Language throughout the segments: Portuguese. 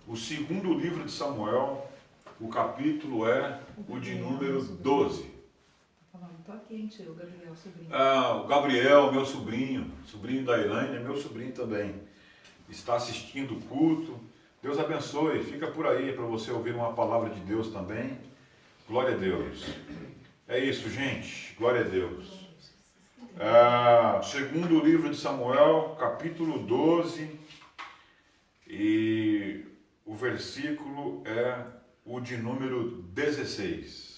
o segundo livro de Samuel, o capítulo é o de número 12. Estou aqui, hein, tio, o Gabriel, sobrinho. O Gabriel, meu sobrinho da Elaine, é meu sobrinho também, está assistindo o culto. Deus abençoe, fica por aí para você ouvir uma palavra de Deus também. Glória a Deus. É isso, gente, glória a Deus. Segundo livro de Samuel, capítulo 12, e o versículo é o de número 16.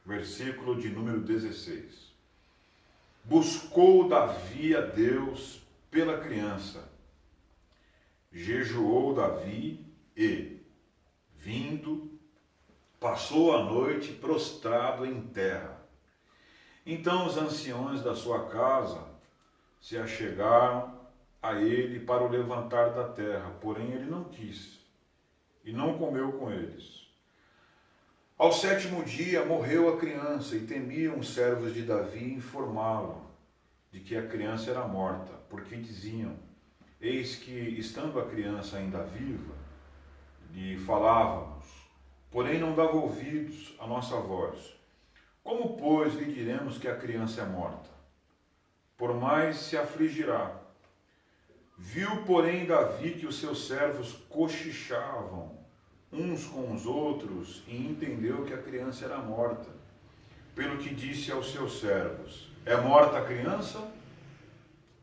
Versículo de número 16. Buscou Davi a Deus pela criança. Jejuou Davi e, vindo, passou a noite prostrado em terra. Então os anciões da sua casa se achegaram a ele para o levantar da terra, porém ele não quis, e não comeu com eles. Ao 7º dia morreu a criança, e temiam os servos de Davi informá-lo de que a criança era morta, porque diziam: eis que, estando a criança ainda viva, lhe falávamos, porém não dava ouvidos à nossa voz. Como, pois, lhe diremos que a criança é morta? Por mais se afligirá. Viu, porém, Davi que os seus servos cochichavam uns com os outros, e entendeu que a criança era morta. Pelo que disse aos seus servos: é morta a criança?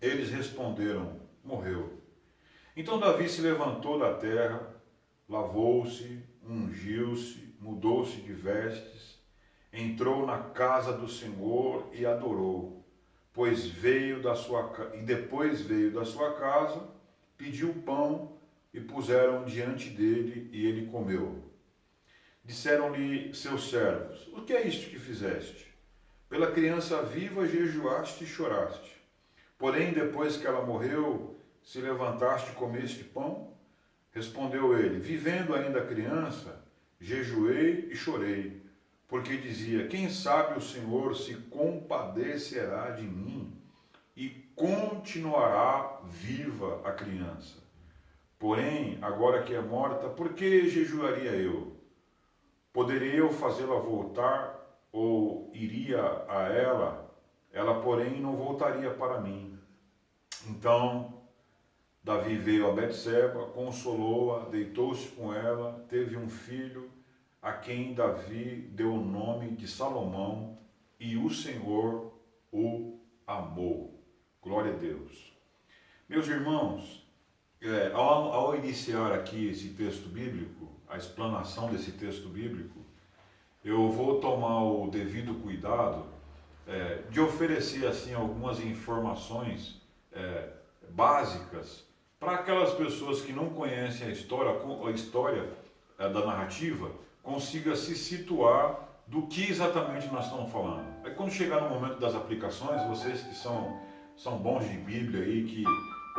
Eles responderam: morreu. Então Davi se levantou da terra, lavou-se, ungiu-se, mudou-se de vestes, entrou na casa do Senhor e adorou. Depois veio da sua casa, pediu pão e puseram diante dele, e ele comeu. Disseram-lhe seus servos: o que é isto que fizeste? Pela criança viva jejuaste e choraste. Porém, depois que ela morreu, se levantaste e comeste pão? Respondeu ele: vivendo ainda a criança, jejuei e chorei, porque dizia: quem sabe o Senhor se compadecerá de mim e continuará viva a criança. Porém, agora que é morta, por que jejuaria eu? Poderia eu fazê-la voltar, ou iria a ela? Ela, porém, não voltaria para mim. Então Davi veio a Betseba, consolou-a, deitou-se com ela, teve um filho, a quem Davi deu o nome de Salomão, e o Senhor o amou. Glória a Deus. Meus irmãos, ao iniciar aqui esse texto bíblico, a explanação desse texto bíblico, eu vou tomar o devido cuidado de oferecer assim algumas informações básicas para aquelas pessoas que não conhecem a história da narrativa, consiga se situar do que exatamente nós estamos falando. Aí quando chegar no momento das aplicações, vocês que são bons de Bíblia aí, que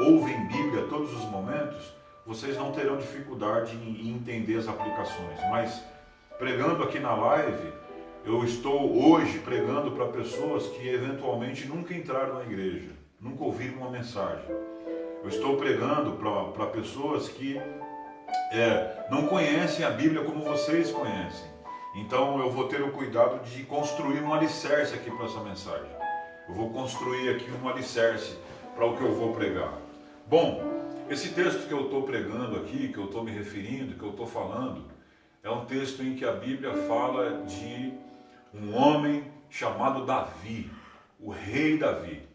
ouvem Bíblia a todos os momentos, vocês não terão dificuldade em entender as aplicações. Mas pregando aqui na live, eu estou hoje pregando para pessoas que eventualmente nunca entraram na igreja, nunca ouviram uma mensagem. Eu estou pregando para pessoas que não conhecem a Bíblia como vocês conhecem. Então eu vou ter o cuidado de construir um alicerce aqui para essa mensagem. Eu vou construir aqui um alicerce para o que eu vou pregar. Bom, esse texto que eu estou pregando aqui, que eu estou me referindo, que eu estou falando, é um texto em que a Bíblia fala de um homem chamado Davi, o rei Davi,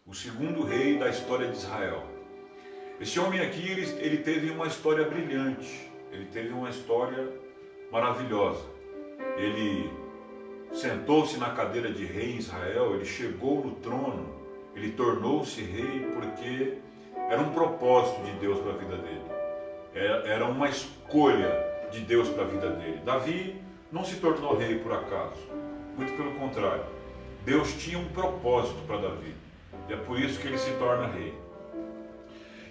o segundo rei da história de Israel. Esse homem aqui, ele teve uma história brilhante, ele teve uma história maravilhosa. Ele sentou-se na cadeira de rei em Israel, ele chegou no trono, ele tornou-se rei porque era um propósito de Deus para a vida dele. Era uma escolha de Deus para a vida dele. Davi não se tornou rei por acaso, muito pelo contrário. Deus tinha um propósito para Davi, e é por isso que ele se torna rei.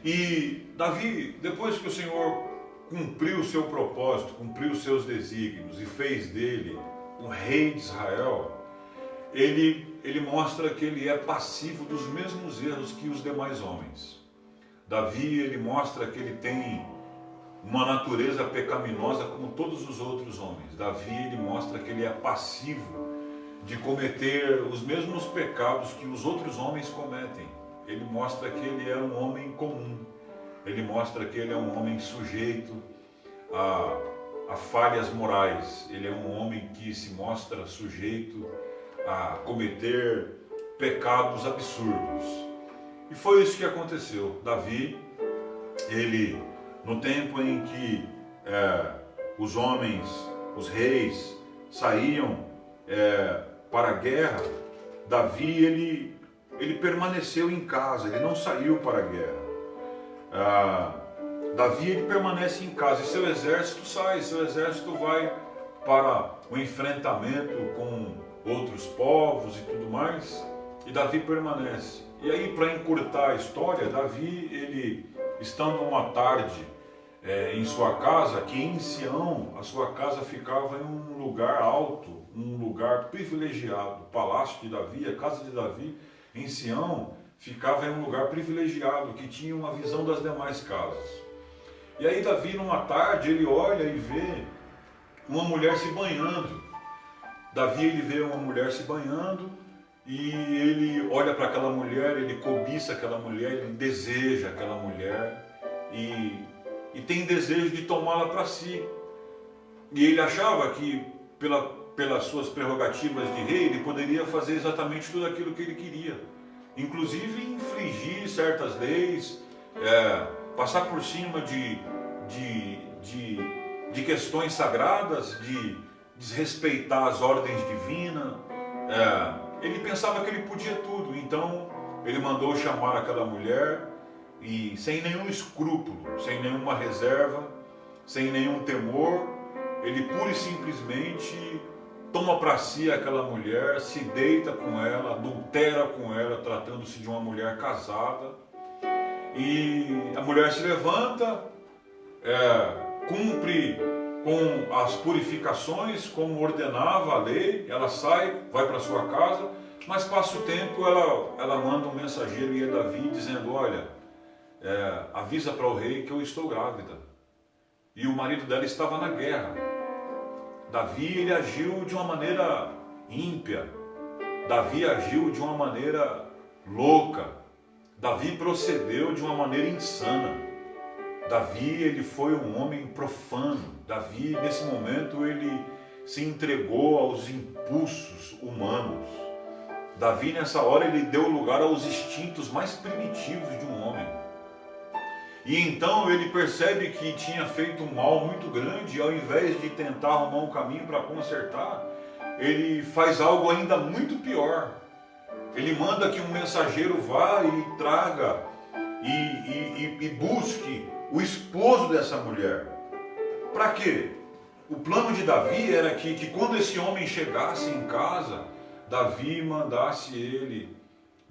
E Davi, depois que o Senhor cumpriu o seu propósito, cumpriu os seus desígnios e fez dele um rei de Israel, ele mostra que ele é passivo dos mesmos erros que os demais homens. Davi, ele mostra que ele tem uma natureza pecaminosa como todos os outros homens. Davi, ele mostra que ele é passivo de cometer os mesmos pecados que os outros homens cometem. Ele mostra que ele é um homem comum. Ele mostra que ele é um homem sujeito a falhas morais. Ele é um homem que se mostra sujeito a cometer pecados absurdos. E foi isso que aconteceu. Davi, ele, no tempo em que os homens, os reis, saíam para a guerra, Davi, ele permaneceu em casa, ele não saiu para a guerra. Davi, ele permanece em casa e seu exército sai, seu exército vai para o enfrentamento com outros povos e tudo mais, e Davi permanece. E aí, para encurtar a história, Davi, ele, estando uma tarde em sua casa, que em Sião, a sua casa ficava em um lugar alto, um lugar privilegiado. O palácio de Davi, a casa de Davi, em Sião, ficava em um lugar privilegiado, que tinha uma visão das demais casas. E aí Davi, numa tarde, ele olha e vê uma mulher se banhando. Davi, ele vê uma mulher se banhando e ele olha para aquela mulher, ele cobiça aquela mulher, ele deseja aquela mulher e tem desejo de tomá-la para si. E ele achava que pelas suas prerrogativas de rei, ele poderia fazer exatamente tudo aquilo que ele queria. Inclusive infligir certas leis, passar por cima de questões sagradas, de desrespeitar as ordens divinas. Ele pensava que ele podia tudo, então ele mandou chamar aquela mulher e, sem nenhum escrúpulo, sem nenhuma reserva, sem nenhum temor, ele pura e simplesmente toma para si aquela mulher, se deita com ela, adultera com ela, tratando-se de uma mulher casada. E a mulher se levanta, cumpre com as purificações como ordenava a lei, ela sai, vai para sua casa, mas passa o tempo, ela manda um mensageiro e Davi dizendo: olha, avisa para o rei que eu estou grávida. E o marido dela estava na guerra. Davi, ele agiu de uma maneira ímpia. Davi agiu de uma maneira louca. Davi procedeu de uma maneira insana. Davi, ele foi um homem profano. Davi, nesse momento, ele se entregou aos impulsos humanos. Davi, nessa hora, ele deu lugar aos instintos mais primitivos de um homem. E então ele percebe que tinha feito um mal muito grande, e ao invés de tentar arrumar um caminho para consertar, ele faz algo ainda muito pior. Ele manda que um mensageiro vá e traga e busque o esposo dessa mulher. Para quê? O plano de Davi era que quando esse homem chegasse em casa, Davi mandasse ele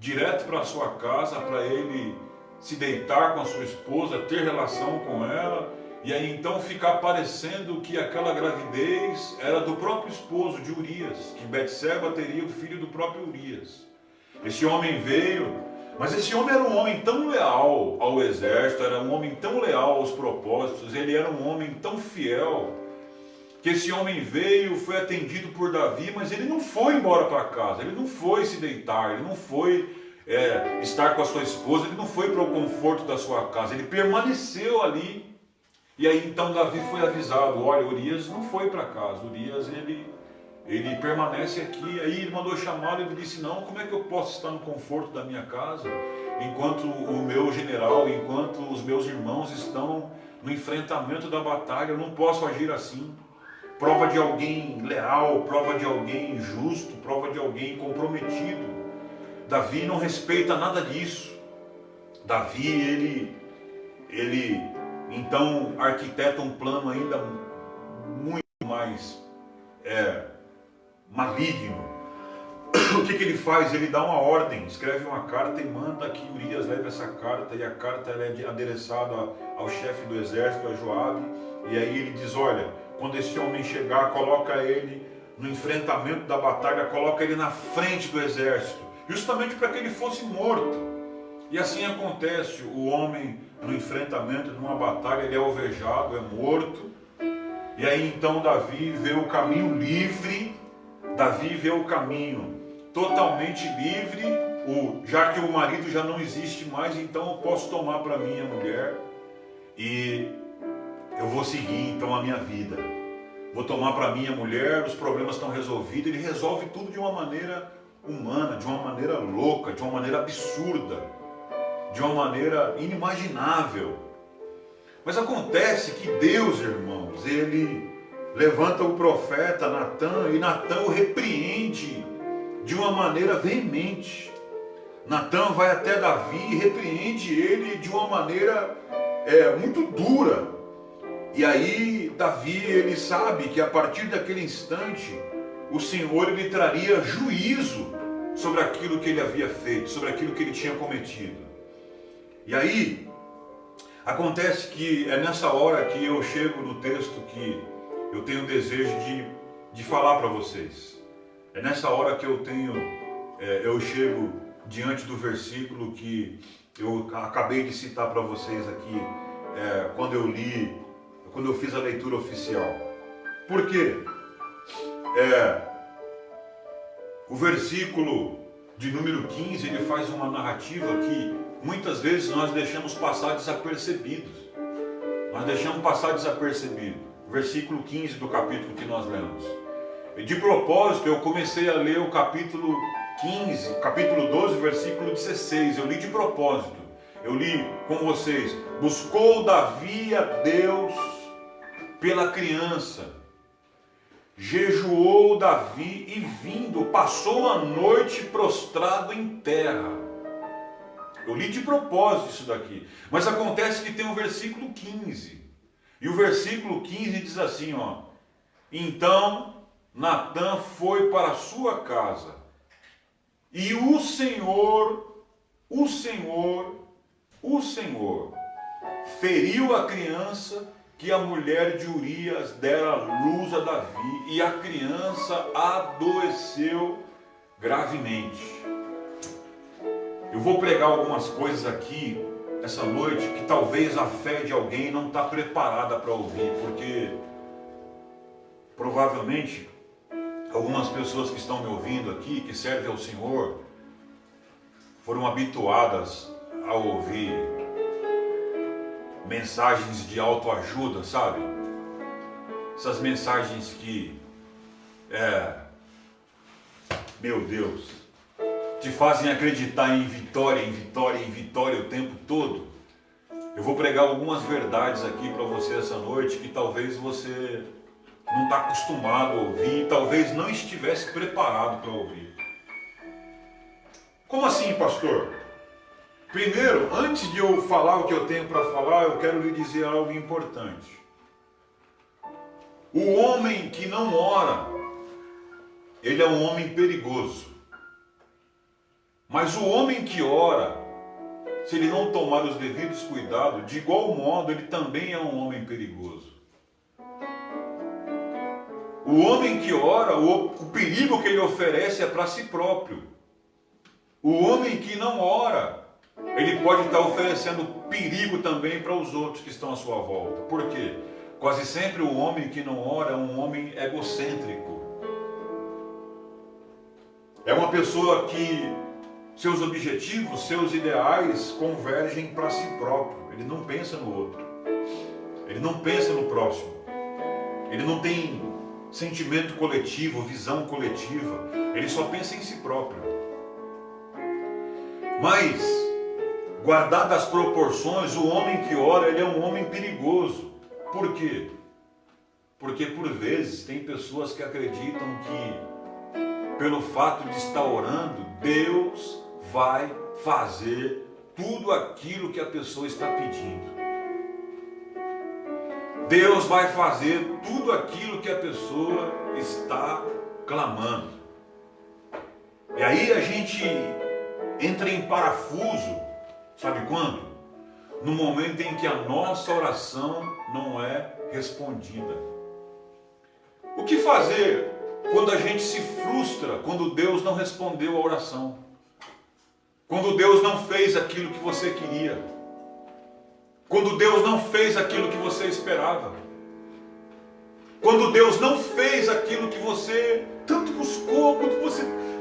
direto para sua casa, para ele se deitar com a sua esposa, ter relação com ela, e aí então ficar parecendo que aquela gravidez era do próprio esposo de Urias, que Betseba teria o filho do próprio Urias. Esse homem veio, mas esse homem era um homem tão leal ao exército, era um homem tão leal aos propósitos, ele era um homem tão fiel, que esse homem veio, foi atendido por Davi, mas ele não foi embora para casa, ele não foi se deitar, ele não foi estar com a sua esposa, ele não foi para o conforto da sua casa, ele permaneceu ali. E aí então Davi foi avisado: olha, Urias não foi para casa, Urias ele permanece aqui. Aí ele mandou chamá-lo e ele disse: não, como é que eu posso estar no conforto da minha casa enquanto o meu general, enquanto os meus irmãos estão no enfrentamento da batalha? Eu não posso agir assim. Prova de alguém leal, prova de alguém justo, prova de alguém comprometido. Davi não respeita nada disso. Davi, ele então arquiteta um plano ainda muito mais maligno. O que ele faz? Ele dá uma ordem, escreve uma carta e manda que Urias leve essa carta, e a carta ela é adereçada ao chefe do exército, a Joabe, e aí ele diz: olha, quando esse homem chegar, coloca ele no enfrentamento da batalha, coloca ele na frente do exército, justamente para que ele fosse morto. E assim acontece, o homem no enfrentamento de uma batalha, ele é alvejado, é morto. E aí então Davi vê o caminho livre, Davi vê o caminho totalmente livre, já que o marido já não existe mais, então eu posso tomar para mim a mulher e eu vou seguir então a minha vida. Vou tomar para mim a mulher, os problemas estão resolvidos. Ele resolve tudo de uma maneira humana, de uma maneira louca, de uma maneira absurda, de uma maneira inimaginável. Mas acontece que Deus, irmãos, ele levanta o profeta Natã e Natã o repreende de uma maneira veemente. Natã vai até Davi e repreende ele de uma maneira muito dura. E aí Davi, ele sabe que a partir daquele instante o Senhor ele traria juízo sobre aquilo que ele havia feito, sobre aquilo que ele tinha cometido. E aí acontece que é nessa hora que eu chego no texto que eu tenho desejo de falar para vocês. É nessa hora que eu chego diante do versículo que eu acabei de citar para vocês aqui, quando eu fiz a leitura oficial. Por quê? O versículo de número 15, ele faz uma narrativa que muitas vezes nós deixamos passar desapercebidos. Nós deixamos passar desapercebido. Versículo 15 do capítulo que nós lemos. E de propósito, eu comecei a ler o capítulo 15, capítulo 12, versículo 16. Eu li de propósito. Eu li com vocês. Buscou Davi a Deus pela criança. Jejuou Davi e vindo, passou a noite prostrado em terra. Eu li de propósito isso daqui. Mas acontece que tem o versículo 15. E o versículo 15 diz assim, ó. Então Natã foi para a sua casa. E o Senhor feriu a criança que a mulher de Urias dera luz a Davi, e a criança adoeceu gravemente. Eu vou pregar algumas coisas aqui essa noite que talvez a fé de alguém não está preparada para ouvir, porque provavelmente algumas pessoas que estão me ouvindo aqui, que servem ao Senhor, foram habituadas a ouvir mensagens de autoajuda, sabe? Essas mensagens que, meu Deus, te fazem acreditar em vitória, em vitória, em vitória o tempo todo. Eu vou pregar algumas verdades aqui para você essa noite que talvez você não está acostumado a ouvir, talvez não estivesse preparado para ouvir. Como assim, pastor? Primeiro, antes de eu falar o que eu tenho para falar, eu quero lhe dizer algo importante. O homem que não ora, ele é um homem perigoso. Mas o homem que ora, se ele não tomar os devidos cuidados, de igual modo, ele também é um homem perigoso. O homem que ora, o perigo que ele oferece é para si próprio. O homem que não ora, ele pode estar oferecendo perigo também para os outros que estão à sua volta. Por quê? Quase sempre o homem que não ora é um homem egocêntrico. É uma pessoa que seus objetivos, seus ideais convergem para si próprio. Ele não pensa no outro. Ele não pensa no próximo. Ele não tem sentimento coletivo, visão coletiva. Ele só pensa em si próprio. Mas, guardadas as proporções, o homem que ora, ele é um homem perigoso. Por quê? Porque por vezes tem pessoas que acreditam que, pelo fato de estar orando, Deus vai fazer tudo aquilo que a pessoa está pedindo. Deus vai fazer tudo aquilo que a pessoa está clamando. E aí a gente entra em parafuso, sabe quando? No momento em que a nossa oração não é respondida. O que fazer quando a gente se frustra, quando Deus não respondeu a oração? Quando Deus não fez aquilo que você queria? Quando Deus não fez aquilo que você esperava. Quando Deus não fez aquilo que você tanto buscou, quando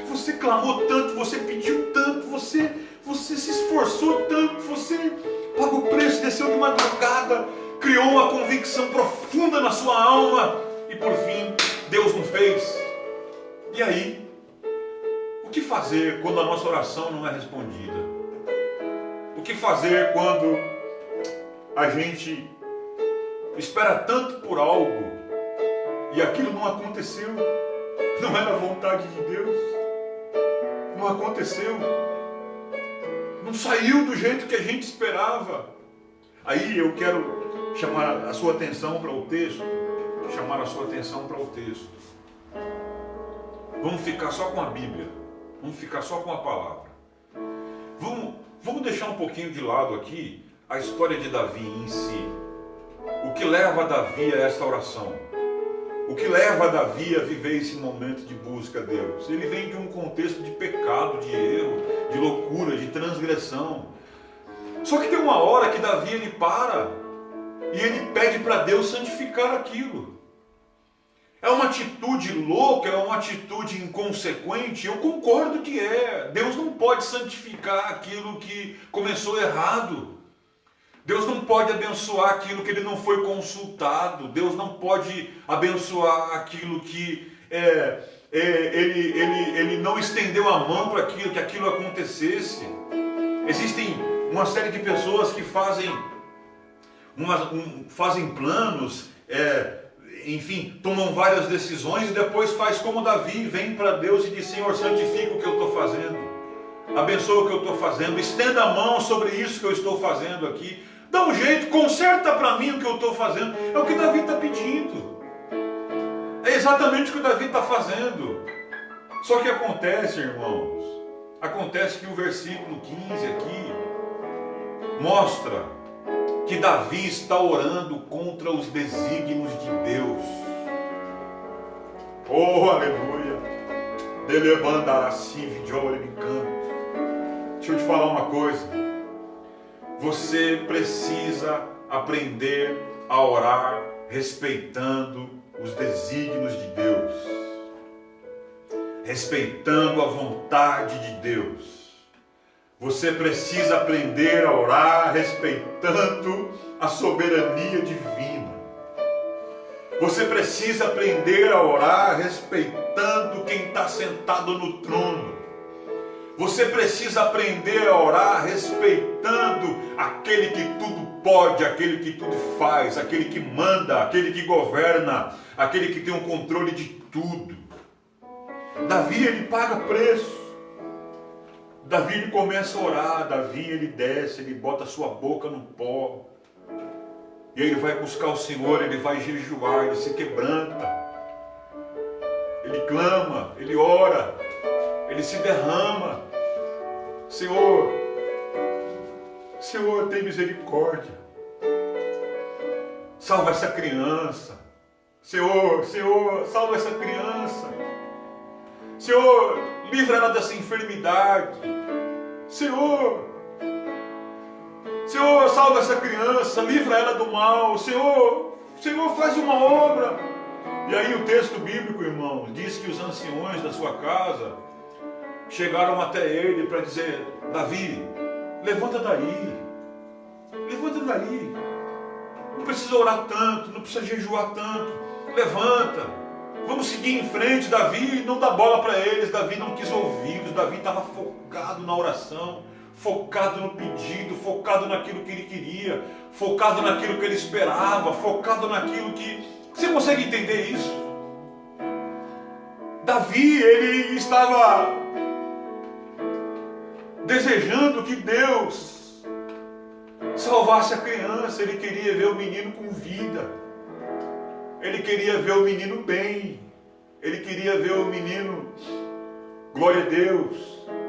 você clamou tanto, você pediu tanto, você se esforçou tanto, você pagou o preço, desceu de madrugada, criou uma convicção profunda na sua alma e por fim Deus não fez. E aí? O que fazer quando a nossa oração não é respondida? O que fazer quando a gente espera tanto por algo e aquilo não aconteceu? Não era a vontade de Deus? Não aconteceu? Não saiu do jeito que a gente esperava? Aí eu quero chamar a sua atenção para o texto. Vamos ficar só com a Bíblia. Vamos ficar só com a palavra. Vamos deixar um pouquinho de lado aqui a história de Davi em si. O que leva Davi a essa oração? O que leva Davi a viver esse momento de busca a Deus? Ele vem de um contexto de pecado, de erro, de loucura, de transgressão. Só que tem uma hora que Davi ele para e ele pede para Deus santificar aquilo. É uma atitude louca, é uma atitude inconsequente, eu concordo que é. Deus não pode santificar aquilo que começou errado. Deus não pode abençoar aquilo que ele não foi consultado. Deus não pode abençoar aquilo que ele não estendeu a mão para aquilo, que aquilo acontecesse. Existem uma série de pessoas que fazem planos, enfim, tomam várias decisões e depois faz como Davi, vem para Deus e diz: Senhor, santifica o que eu estou fazendo, abençoa o que eu estou fazendo, estenda a mão sobre isso que eu estou fazendo aqui, dá um jeito, conserta para mim o que eu estou fazendo. É o que Davi está pedindo, é exatamente o que Davi está fazendo. Só que acontece, irmãos, acontece que o versículo 15 aqui mostra que Davi está orando contra os desígnios de Deus. Oh, aleluia! Deixa eu te falar uma coisa. Você precisa aprender a orar respeitando os desígnios de Deus, respeitando a vontade de Deus. Você precisa aprender a orar respeitando a soberania divina. Você precisa aprender a orar respeitando quem está sentado no trono. Você precisa aprender a orar respeitando aquele que tudo pode, aquele que tudo faz, aquele que manda, aquele que governa, aquele que tem o controle de tudo. Davi, ele paga preço. Davi, ele começa a orar. Davi, ele desce, ele bota a sua boca no pó. E aí ele vai buscar o Senhor, ele vai jejuar, ele se quebranta. Ele clama, ele ora, ele se derrama. Senhor, Senhor, tem misericórdia. Salva essa criança. Senhor, Senhor, salva essa criança. Senhor, livra ela dessa enfermidade. Senhor, Senhor, salva essa criança, livra ela do mal. Senhor, Senhor, faz uma obra. E aí o texto bíblico, irmãos, diz que os anciões da sua casa chegaram até ele para dizer: Davi, levanta daí. Levanta daí. Não precisa orar tanto, não precisa jejuar tanto. Levanta. Vamos seguir em frente. Davi não dá bola para eles. Davi não quis ouvi-los. Davi estava focado na oração, focado no pedido, focado naquilo que ele queria, focado naquilo que ele esperava, focado naquilo que... Você consegue entender isso? Davi, ele estava desejando que Deus salvasse a criança. Ele queria ver o menino com vida. Ele queria ver o menino bem. Ele queria ver o menino, glória a Deus,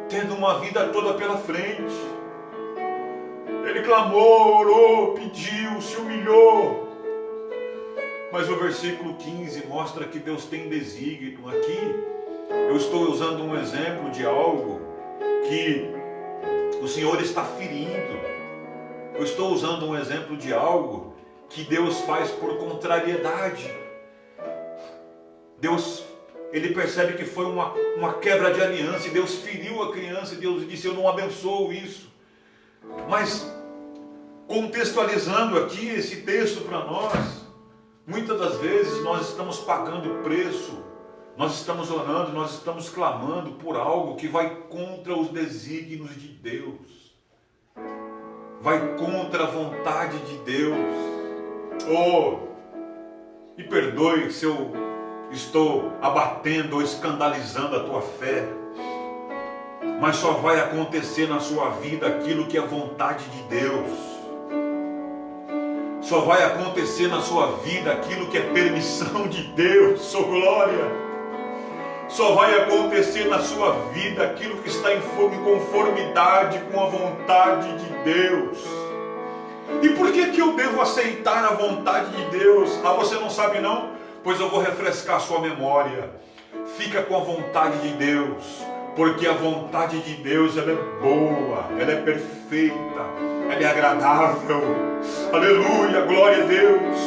tendo uma vida toda pela frente. Ele clamou, orou, pediu, se humilhou. Mas o versículo 15 mostra que Deus tem desígnio. Aqui eu estou usando um exemplo de algo que o Senhor está ferindo. Eu estou usando um exemplo de algo que Deus faz por contrariedade. Deus, ele percebe que foi uma quebra de aliança, e Deus feriu a criança, e Deus disse: eu não abençoo isso. Mas, contextualizando aqui esse texto para nós, muitas das vezes nós estamos pagando preço, nós estamos orando, nós estamos clamando por algo que vai contra os desígnios de Deus, vai contra a vontade de Deus. Oh, me perdoe se eu estou abatendo ou escandalizando a tua fé, mas só vai acontecer na sua vida aquilo que é vontade de Deus. Só vai acontecer na sua vida aquilo que é permissão de Deus, oh glória. Só vai acontecer na sua vida aquilo que está em conformidade com a vontade de Deus. E por que eu devo aceitar a vontade de Deus? Ah, você não sabe não? Pois eu vou refrescar a sua memória. Fica com a vontade de Deus, porque a vontade de Deus, ela é boa, ela é perfeita, ela é agradável. Aleluia, glória a Deus.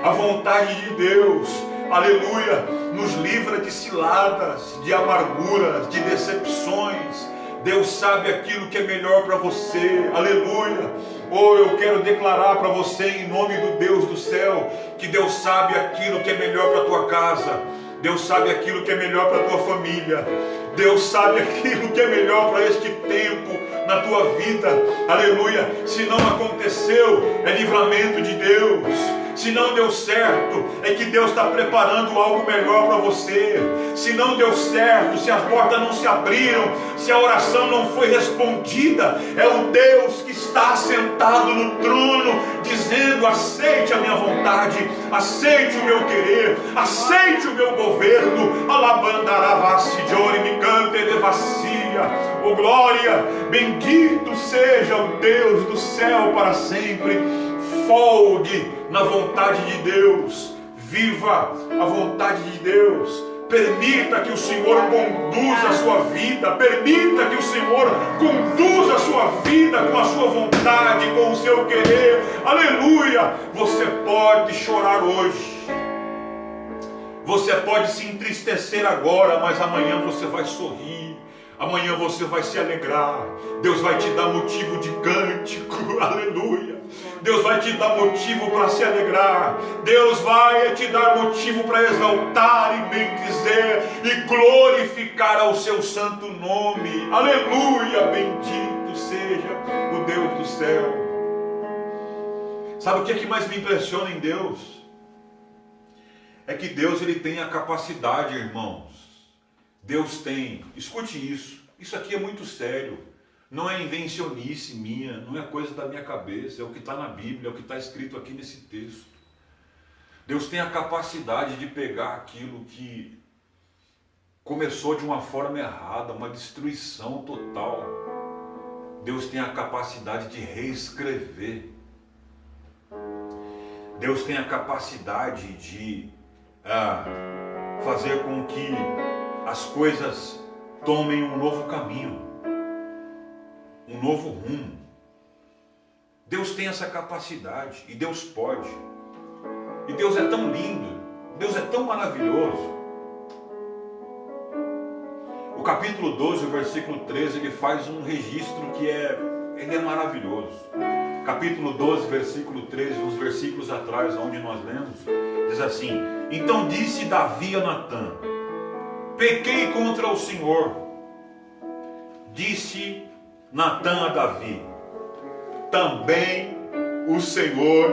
A vontade de Deus, aleluia, nos livra de ciladas, de amarguras, de decepções. Deus sabe aquilo que é melhor para você, aleluia. Oh, eu quero declarar para você, em nome do Deus do céu, que Deus sabe aquilo que é melhor para a tua casa, Deus sabe aquilo que é melhor para a tua família, Deus sabe aquilo que é melhor para este tempo na tua vida, aleluia. Se não aconteceu, é livramento de Deus. Se não deu certo, é que Deus está preparando algo melhor para você. Se não deu certo, se as portas não se abriram, se a oração não foi respondida, é o Deus que está sentado no trono, dizendo: aceite a minha vontade, aceite o meu querer, aceite o meu governo. Alabandaravasi de orimincante de vacia. Oh glória, bendito seja o Deus do céu para sempre. Folgue na vontade de Deus, viva a vontade de Deus, permita que o Senhor conduza a sua vida, permita que o Senhor conduza a sua vida com a sua vontade, com o seu querer, aleluia. Você pode chorar hoje, você pode se entristecer agora, mas amanhã você vai sorrir, amanhã você vai se alegrar. Deus vai te dar motivo de cântico, aleluia. Deus vai te dar motivo para se alegrar. Deus vai te dar motivo para exaltar e bendizer e glorificar ao seu santo nome. Aleluia, bendito seja o Deus do céu. Sabe o que é que mais me impressiona em Deus? É que Deus, ele tem a capacidade, irmãos. Deus tem, escute isso aqui é muito sério. Não é invencionice minha, não é coisa da minha cabeça, é o que está na Bíblia, é o que está escrito aqui nesse texto. Deus tem a capacidade de pegar aquilo que começou de uma forma errada, uma destruição total. Deus tem a capacidade de reescrever. Deus tem a capacidade de fazer com que as coisas tomem um novo caminho, um novo rumo. Deus tem essa capacidade e Deus pode. E Deus é tão lindo, Deus é tão maravilhoso. O capítulo 12, o versículo 13, ele faz um registro que ele é maravilhoso. Capítulo 12, versículo 13, uns versículos atrás, onde nós lemos, diz assim: então disse Davi a Natã: pequei contra o Senhor. Disse Natã a Davi: também o Senhor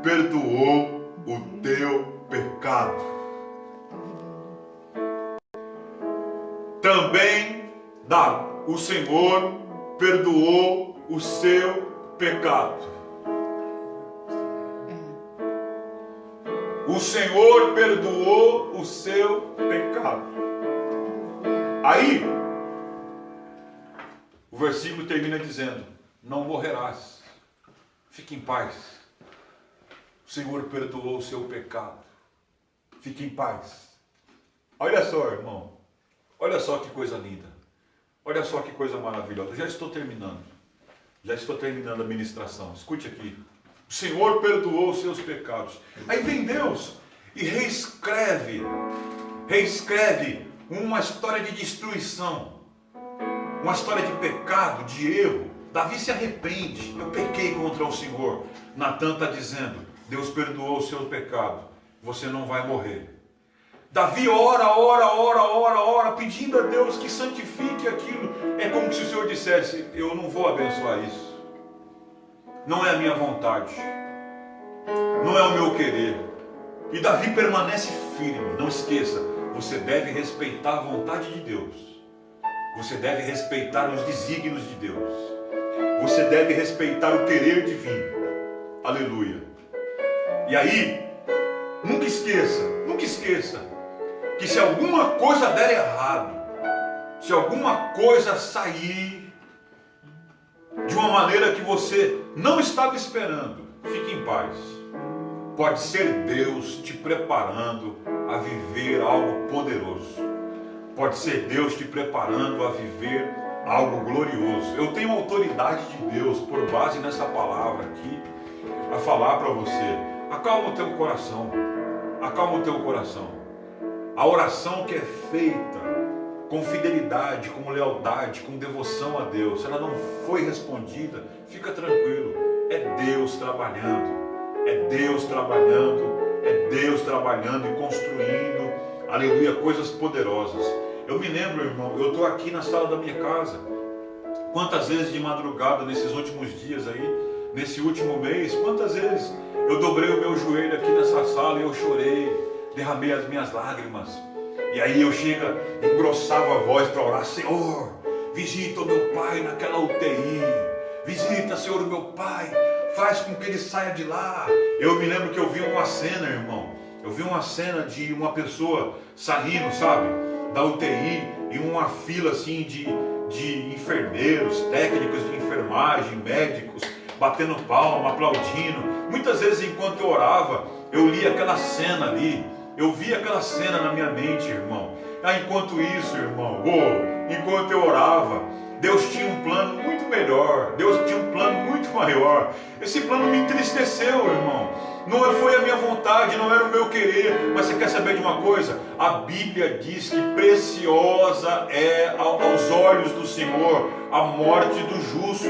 perdoou o teu pecado. Também o Senhor perdoou o seu pecado. O Senhor perdoou o seu pecado. Aí o versículo termina dizendo: não morrerás, fique em paz. O Senhor perdoou o seu pecado, fique em paz. Olha só, irmão, olha só que coisa linda, olha só que coisa maravilhosa. Eu já estou terminando. Já estou terminando a ministração. Escute aqui. O Senhor perdoou os seus pecados. Aí vem Deus e reescreve uma história de destruição, uma história de pecado, de erro. Davi se arrepende. Eu pequei contra o Senhor. Natan está dizendo, Deus perdoou o seu pecado. Você não vai morrer. Davi ora, pedindo a Deus que santifique aquilo. É como se o Senhor dissesse, eu não vou abençoar isso. Não é a minha vontade. Não é o meu querer. E Davi permanece firme. Não esqueça, você deve respeitar a vontade de Deus. Você deve respeitar os desígnios de Deus. Você deve respeitar o querer divino. Aleluia. E aí, nunca esqueça, que se alguma coisa der errado, se alguma coisa sair de uma maneira que você não estava esperando, fique em paz. Pode ser Deus te preparando a viver algo poderoso. Pode ser Deus te preparando a viver algo glorioso. Eu tenho autoridade de Deus, por base nessa palavra aqui, a falar para você. Acalma o teu coração. Acalma o teu coração. A oração que é feita com fidelidade, com lealdade, com devoção a Deus, se ela não foi respondida, fica tranquilo. É Deus trabalhando. É Deus trabalhando. É Deus trabalhando e construindo, aleluia, coisas poderosas. Eu me lembro, irmão, eu estou aqui na sala da minha casa. Quantas vezes de madrugada, nesses últimos dias aí, nesse último mês, quantas vezes eu dobrei o meu joelho aqui nessa sala e eu chorei, derramei as minhas lágrimas. E aí eu engrossava a voz para orar, Senhor, visita o meu pai naquela UTI. Visita, Senhor, o meu pai, faz com que ele saia de lá. Eu me lembro que eu vi uma cena, irmão. Eu vi uma cena de uma pessoa saindo, sabe, da UTI, e uma fila assim de enfermeiros, técnicos de enfermagem, médicos, batendo palma, aplaudindo. Muitas vezes enquanto eu orava, eu li aquela cena ali. Eu vi aquela cena na minha mente, irmão. Enquanto isso, irmão, enquanto eu orava, Deus tinha um plano muito melhor. Deus tinha um plano muito maior. Esse plano me entristeceu, irmão. Não foi a minha vontade, não era o meu querer. Mas você quer saber de uma coisa? A Bíblia diz que preciosa é aos olhos do Senhor a morte do justo.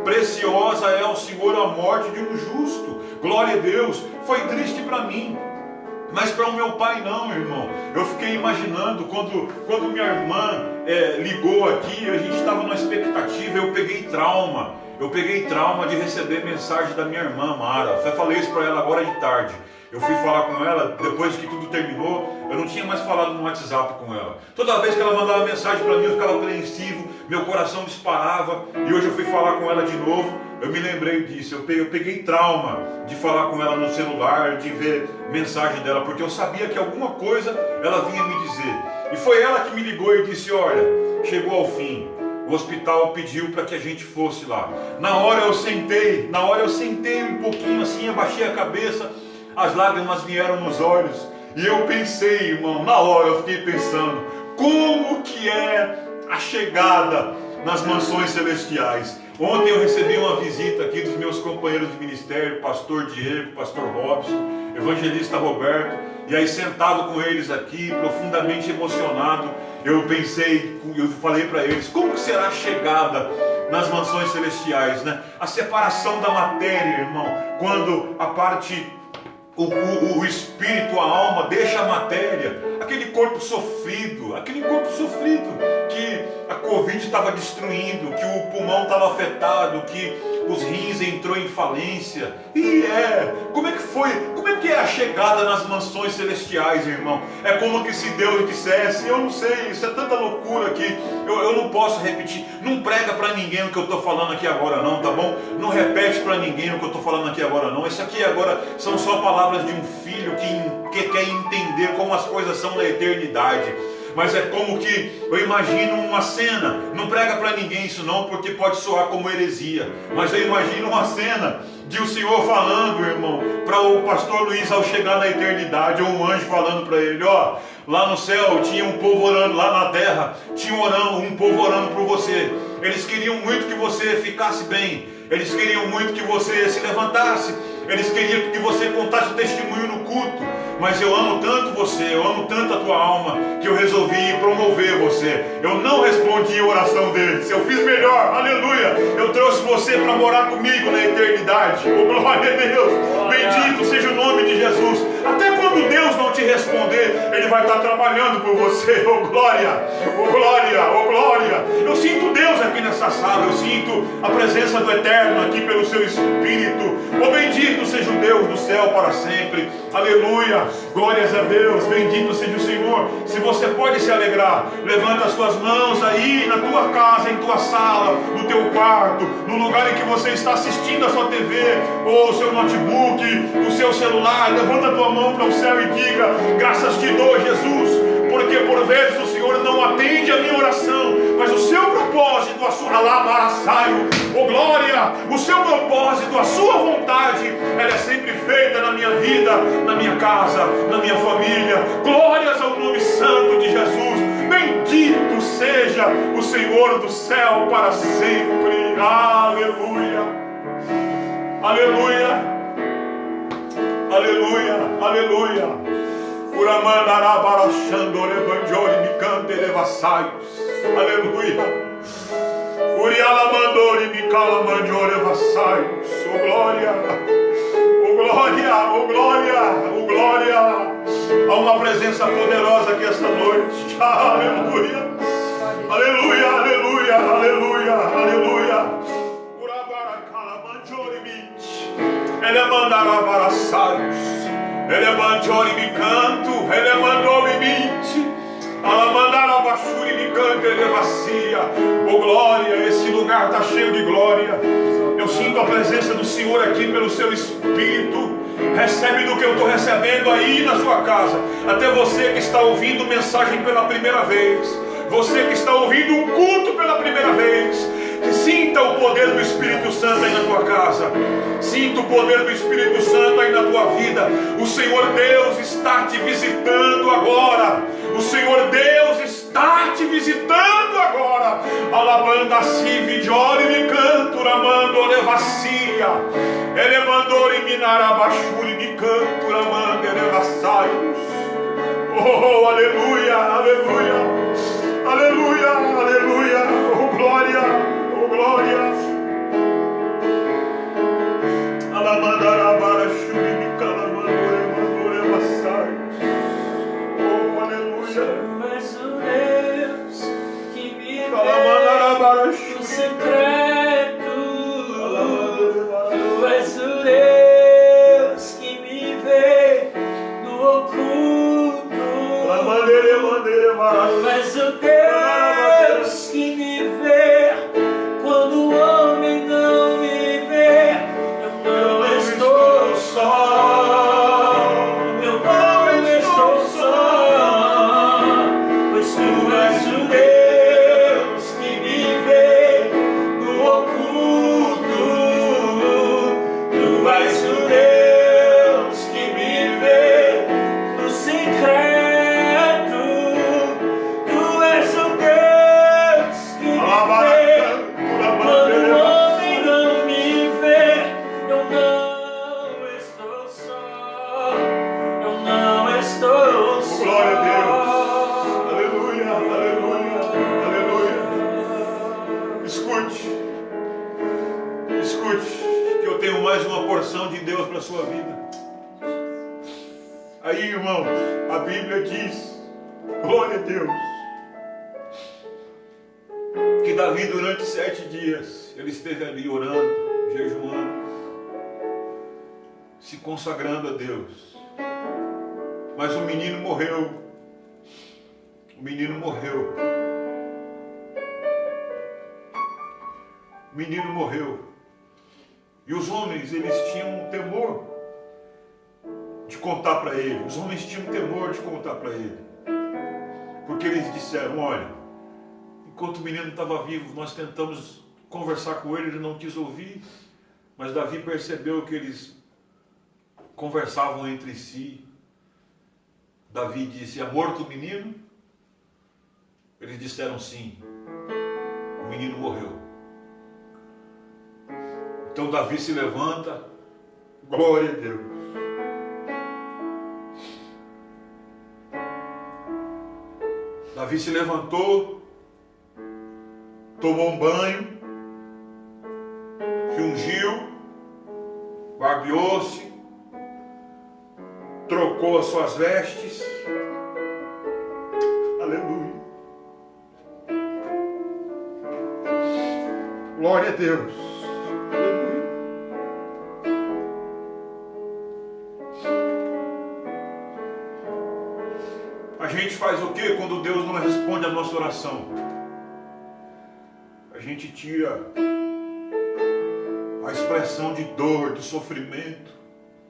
Preciosa é ao Senhor a morte de um justo. Glória a Deus. Foi triste para mim, mas para o meu pai não, irmão. Eu fiquei imaginando, quando minha irmã ligou aqui, a gente estava numa expectativa, eu peguei trauma. Eu peguei trauma de receber mensagem da minha irmã, Mara. Eu falei isso para ela agora de tarde. Eu fui falar com ela, depois que tudo terminou, eu não tinha mais falado no WhatsApp com ela. Toda vez que ela mandava mensagem para mim, eu ficava apreensivo, meu coração disparava. E hoje eu fui falar com ela de novo, eu me lembrei disso. Eu peguei trauma de falar com ela no celular, de ver mensagem dela, porque eu sabia que alguma coisa ela vinha me dizer. E foi ela que me ligou e disse, olha, chegou ao fim. O hospital pediu para que a gente fosse lá. Na hora eu sentei um pouquinho assim, abaixei a cabeça, as lágrimas vieram nos olhos. E eu pensei, irmão, na hora eu fiquei pensando, como que é a chegada nas mansões celestiais. Ontem eu recebi uma visita aqui dos meus companheiros de ministério, pastor Diego, pastor Robson, evangelista Roberto. E aí sentado com eles aqui, profundamente emocionado, eu falei para eles, como que será a chegada nas mansões celestiais, né? A separação da matéria, irmão, quando a parte, o espírito, a alma deixa a matéria, aquele corpo sofrido que a Covid estava destruindo, que o pulmão estava afetado, que os rins entrou em falência. Como é que é a chegada nas mansões celestiais, irmão? É como que se Deus dissesse, eu não sei, isso é tanta loucura que eu não posso repetir. Não prega para ninguém o que eu estou falando aqui agora não, tá bom? Não repete para ninguém o que eu estou falando aqui agora não. Isso aqui agora são só palavras de um filho que quer entender como as coisas são na eternidade. mas é como que eu imagino uma cena. Não prega para ninguém isso não, porque pode soar como heresia, mas eu imagino uma cena de o Senhor falando, irmão, para o pastor Luiz ao chegar na eternidade, ou um anjo falando para ele: ó, lá no céu tinha um povo orando, lá na terra tinha um povo orando por você. Eles queriam muito que você ficasse bem, eles queriam muito que você se levantasse, eles queriam que você contasse o testemunho no culto, mas eu amo tanto você, eu amo tanto a tua alma, que eu resolvi promover você. Eu não respondi a oração deles, eu fiz melhor, aleluia. Eu trouxe você para morar comigo na eternidade. Oh, glória a Deus, bendito seja o nome de Jesus. Até quando Deus não te responder, Ele vai estar trabalhando por você. Oh glória, oh glória, oh glória. Eu sinto Deus aqui nessa sala, eu sinto a presença do Eterno aqui pelo seu Espírito. Oh bendito seja o Deus do céu para sempre, aleluia, glórias a Deus, bendito seja o Senhor. Se você pode se alegrar, levanta as suas mãos aí na tua casa, em tua sala, no teu quarto, no lugar em que você está assistindo a sua TV, ou o seu notebook, o seu celular. Levanta a tua mão para o céu e diga: graças te dou, Jesus, porque por vezes o Senhor não atende a minha oração, mas o seu propósito, a sua alabarassaio, oh glória, o seu propósito, a sua vontade, ela é sempre feita na minha vida, na minha casa, na minha família. Glórias ao nome santo de Jesus. Bendito seja o Senhor do céu para sempre. Aleluia, aleluia, aleluia, aleluia. Aleluia. Oh glória, oh glória, oh glória, oh glória. Há uma presença poderosa aqui esta noite. Aleluia, aleluia, aleluia, aleluia, aleluia. Ele mandará para saios, ele mandou e me canto, ele mandou e me ela mandará baixura e me canta, ele vacia. Oh glória, esse lugar está cheio de glória. Eu sinto a presença do Senhor aqui pelo seu Espírito. Recebe do que eu estou recebendo aí na sua casa. Até você que está ouvindo mensagem pela primeira vez, você que está ouvindo um culto pela primeira vez, sinta o poder do Espírito Santo aí na tua casa. Sinta o poder do Espírito Santo aí na tua vida. O Senhor Deus está te visitando agora. O Senhor Deus está te visitando agora. Alabanda si vidiore me canto, ramando levacia. Ele mandou em minarabachuri me canto, ramando levassaios. Oh, aleluia, aleluia, aleluia, aleluia. Oh, glória, oh, glória. Alamandarabachuri me calamandore, mandore levassaios. Oh, aleluia. No secreto, tu és o Deus que me vê no oculto, tu és o Deus que me vê quando o homem não me vê. Eu não estou só, eu não estou só, pois tu és o Deus de Deus para a sua vida. Aí, irmãos, a Bíblia diz, glória a Deus, que Davi durante 7 dias ele esteve ali orando, jejuando, se consagrando a Deus. Mas o menino morreu. O menino morreu. O menino morreu. E os homens, eles tinham temor de contar para ele. Os homens tinham temor de contar para ele. Porque eles disseram, olha, enquanto o menino estava vivo, nós tentamos conversar com ele, ele não quis ouvir, mas Davi percebeu que eles conversavam entre si. Davi disse, é morto o menino? Eles disseram sim, o menino morreu. Então Davi se levanta, glória a Deus. Davi se levantou, tomou um banho, se ungiu, barbeou-se, trocou as suas vestes. Aleluia. Glória a Deus. Aleluia. A gente faz o que quando Deus não responde a nossa oração? A gente tira a expressão de dor, de sofrimento,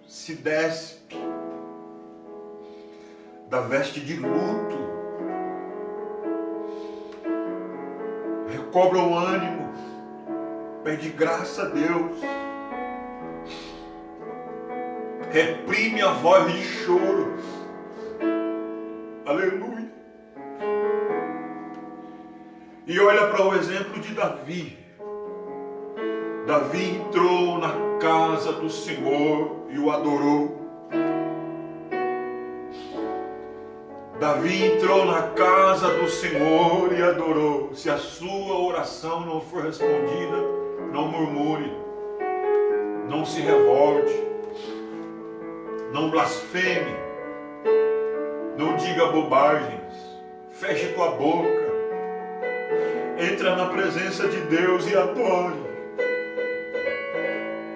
se despe da veste de luto, recobra o ânimo, pede graça a Deus, reprime a voz de choro. Aleluia. E olha para o exemplo de Davi. Davi entrou na casa do Senhor e o adorou. Davi entrou na casa do Senhor e adorou. Se a sua oração não for respondida, não murmure, não se revolte, não blasfeme, não diga bobagens, feche tua boca, entra na presença de Deus e adore.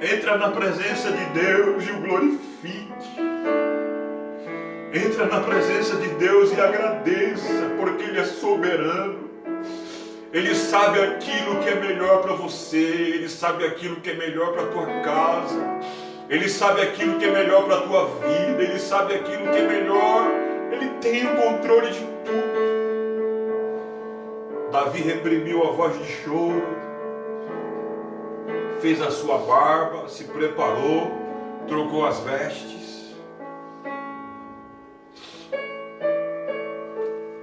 Entra na presença de Deus e o glorifique. Entra na presença de Deus e agradeça, porque Ele é soberano. Ele sabe aquilo que é melhor para você. Ele sabe aquilo que é melhor para a tua casa. Ele sabe aquilo que é melhor para a tua vida. Ele sabe aquilo que é melhor. Ele tem o controle de tudo. Davi reprimiu a voz de choro, fez a sua barba, se preparou, trocou as vestes.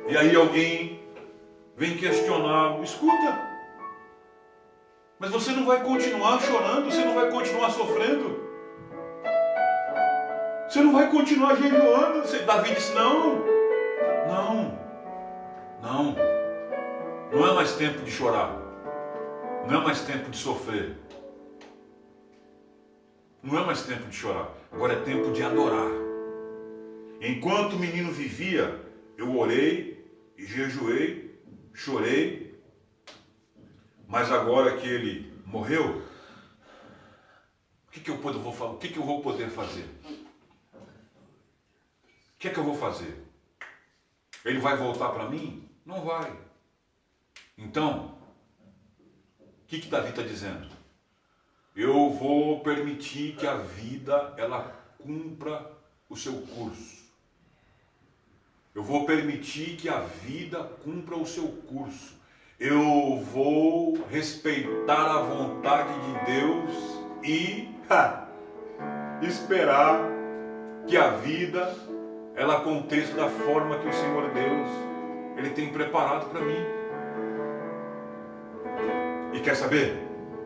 E aí alguém vem questioná-lo, escuta, mas você não vai continuar chorando, você não vai continuar sofrendo, você não vai continuar jejuando. Davi disse, não é mais tempo de chorar, não é mais tempo de sofrer, não é mais tempo de chorar, agora é tempo de adorar. Enquanto o menino vivia, eu orei, jejuei, chorei, mas agora que ele morreu, o que eu vou fazer? O que eu vou poder fazer? O que é que eu vou fazer? Ele vai voltar para mim? Não vai. Então, o que Davi está dizendo? Eu vou permitir que a vida ela cumpra o seu curso. Eu vou permitir que a vida cumpra o seu curso. Eu vou respeitar a vontade de Deus e esperar que a vida ela aconteça da forma que o Senhor Deus Ele tem preparado para mim. E quer saber?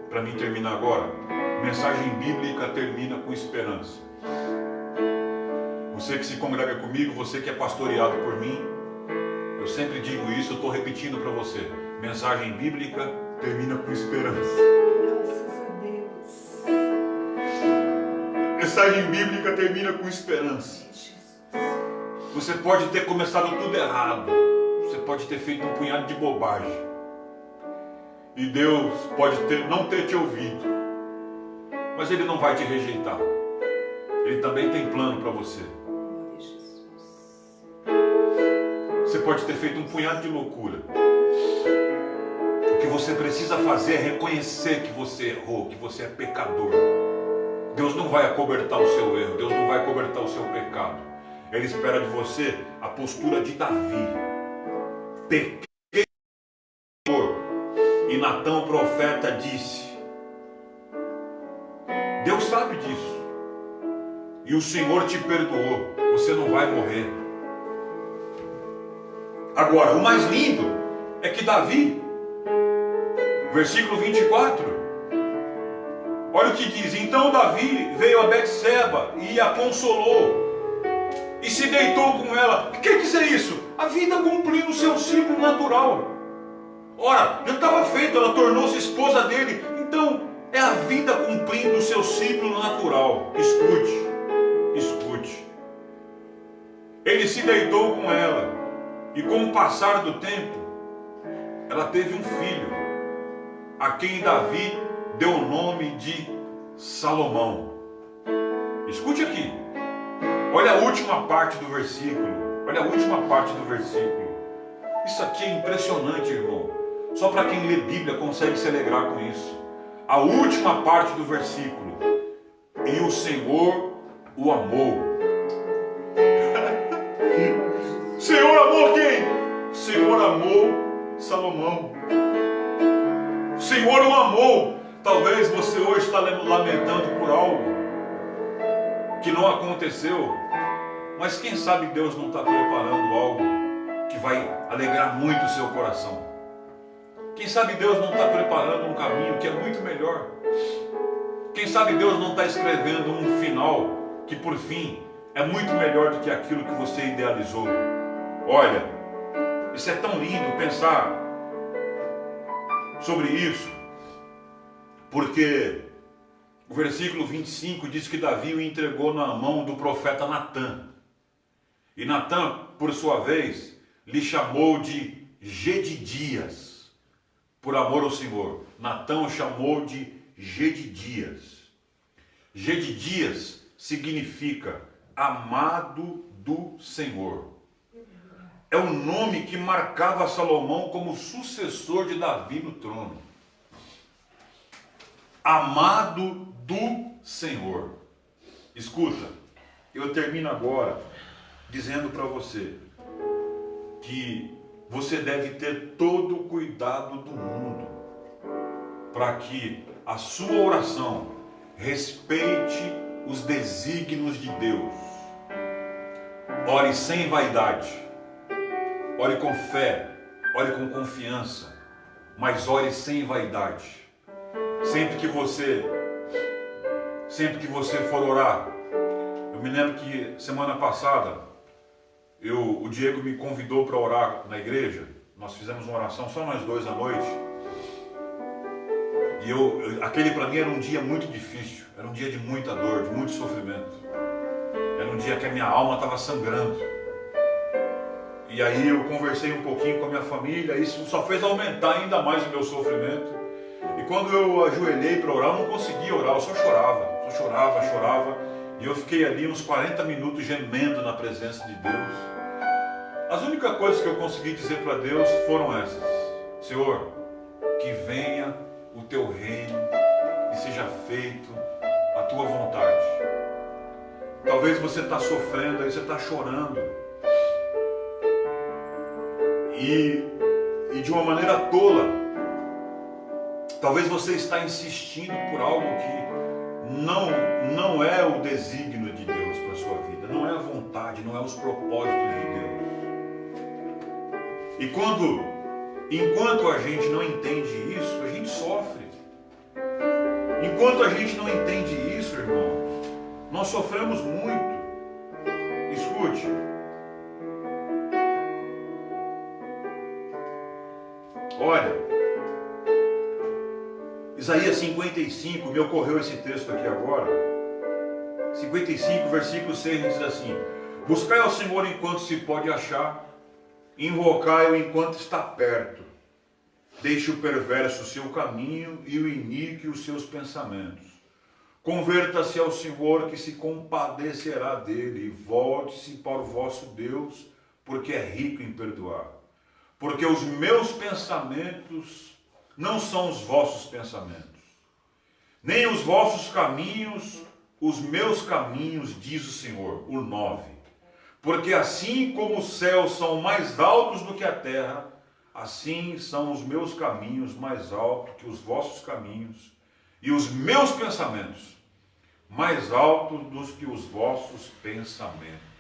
Para mim terminar agora, mensagem bíblica termina com esperança. Você que se congrega comigo, você que é pastoreado por mim, eu sempre digo isso, eu estou repetindo para você. Mensagem bíblica termina com esperança. Graças a Deus. Mensagem bíblica termina com esperança. Você pode ter começado tudo errado. Você pode ter feito um punhado de bobagem. E Deus pode não ter te ouvido. Mas Ele não vai te rejeitar. Ele também tem plano para você. Você pode ter feito um punhado de loucura. O que você precisa fazer é reconhecer que você errou, que você é pecador. Deus não vai acobertar o seu erro, Deus não vai acobertar o seu pecado. Ele espera de você a postura de Davi. pequei. E Natã, o profeta, disse: Deus sabe disso, e o Senhor te perdoou, você não vai morrer. Agora, o mais lindo é que Davi, versículo 24, olha o que diz: então Davi veio a Betseba e a consolou, e se deitou com ela. O que quer dizer isso? A vida cumprindo o seu ciclo natural. Ora, já estava feito, ela tornou-se esposa dele. Então, é a vida cumprindo o seu ciclo natural. Escute. Ele se deitou com ela, e com o passar do tempo, ela teve um filho, a quem Davi deu o nome de Salomão. Escute aqui. Olha a última parte do versículo. Isso aqui é impressionante, irmão. Só para quem lê Bíblia consegue se alegrar com isso. A última parte do versículo: e o Senhor o amou. O Senhor amou quem? O Senhor amou Salomão. O Senhor o amou. Talvez você hoje está lamentando por algo que não aconteceu, mas quem sabe Deus não está preparando algo que vai alegrar muito o seu coração. Quem sabe Deus não está preparando um caminho que é muito melhor. Quem sabe Deus não está escrevendo um final que por fim é muito melhor do que aquilo que você idealizou. Olha, isso é tão lindo pensar sobre isso, porque o versículo 25 diz que Davi o entregou na mão do profeta Natã. E Natã, por sua vez, lhe chamou de Gedidias. Por amor ao Senhor, Natã o chamou de Gedidias. Gedidias significa amado do Senhor. É o nome que marcava Salomão como sucessor de Davi no trono. Amado do Senhor. Escuta, eu termino agora dizendo para você que você deve ter todo o cuidado do mundo para que a sua oração respeite os desígnios de Deus. Ore sem vaidade, ore com fé, ore com confiança, mas ore sem vaidade. Sempre que você for orar, eu me lembro que semana passada o Diego me convidou para orar na igreja. Nós fizemos uma oração só nós dois à noite. E aquele para mim era um dia muito difícil. Era um dia de muita dor, de muito sofrimento. Era um dia que a minha alma estava sangrando. E aí eu conversei um pouquinho com a minha família. Isso só fez aumentar ainda mais o meu sofrimento. E quando eu ajoelhei para orar, eu não conseguia orar. Eu só chorava. E eu fiquei ali uns 40 minutos gemendo na presença de Deus. As únicas coisas que eu consegui dizer para Deus foram essas: Senhor, que venha o teu reino e seja feito a tua vontade. Talvez você está sofrendo, aí você está chorando. E de uma maneira tola, talvez você está insistindo por algo que não é o desígnio de Deus para a sua vida, não é a vontade, não é os propósitos de Deus. E enquanto a gente não entende isso, a gente sofre. Enquanto a gente não entende isso, irmãos, nós sofremos muito. Escute. Olha, Isaías 55, me ocorreu esse texto aqui agora. 55, versículo 6 diz assim: buscai ao Senhor enquanto se pode achar, invocai-o enquanto está perto. Deixe o perverso o seu caminho e o iníquo os seus pensamentos. Converta-se ao Senhor, que se compadecerá dele, e volte-se para o vosso Deus, porque é rico em perdoar. Porque os meus pensamentos não são os vossos pensamentos, nem os vossos caminhos, os meus caminhos, diz o Senhor. O 9. Porque assim como os céus são mais altos do que a terra, assim são os meus caminhos mais altos que os vossos caminhos, e os meus pensamentos mais altos do que os vossos pensamentos.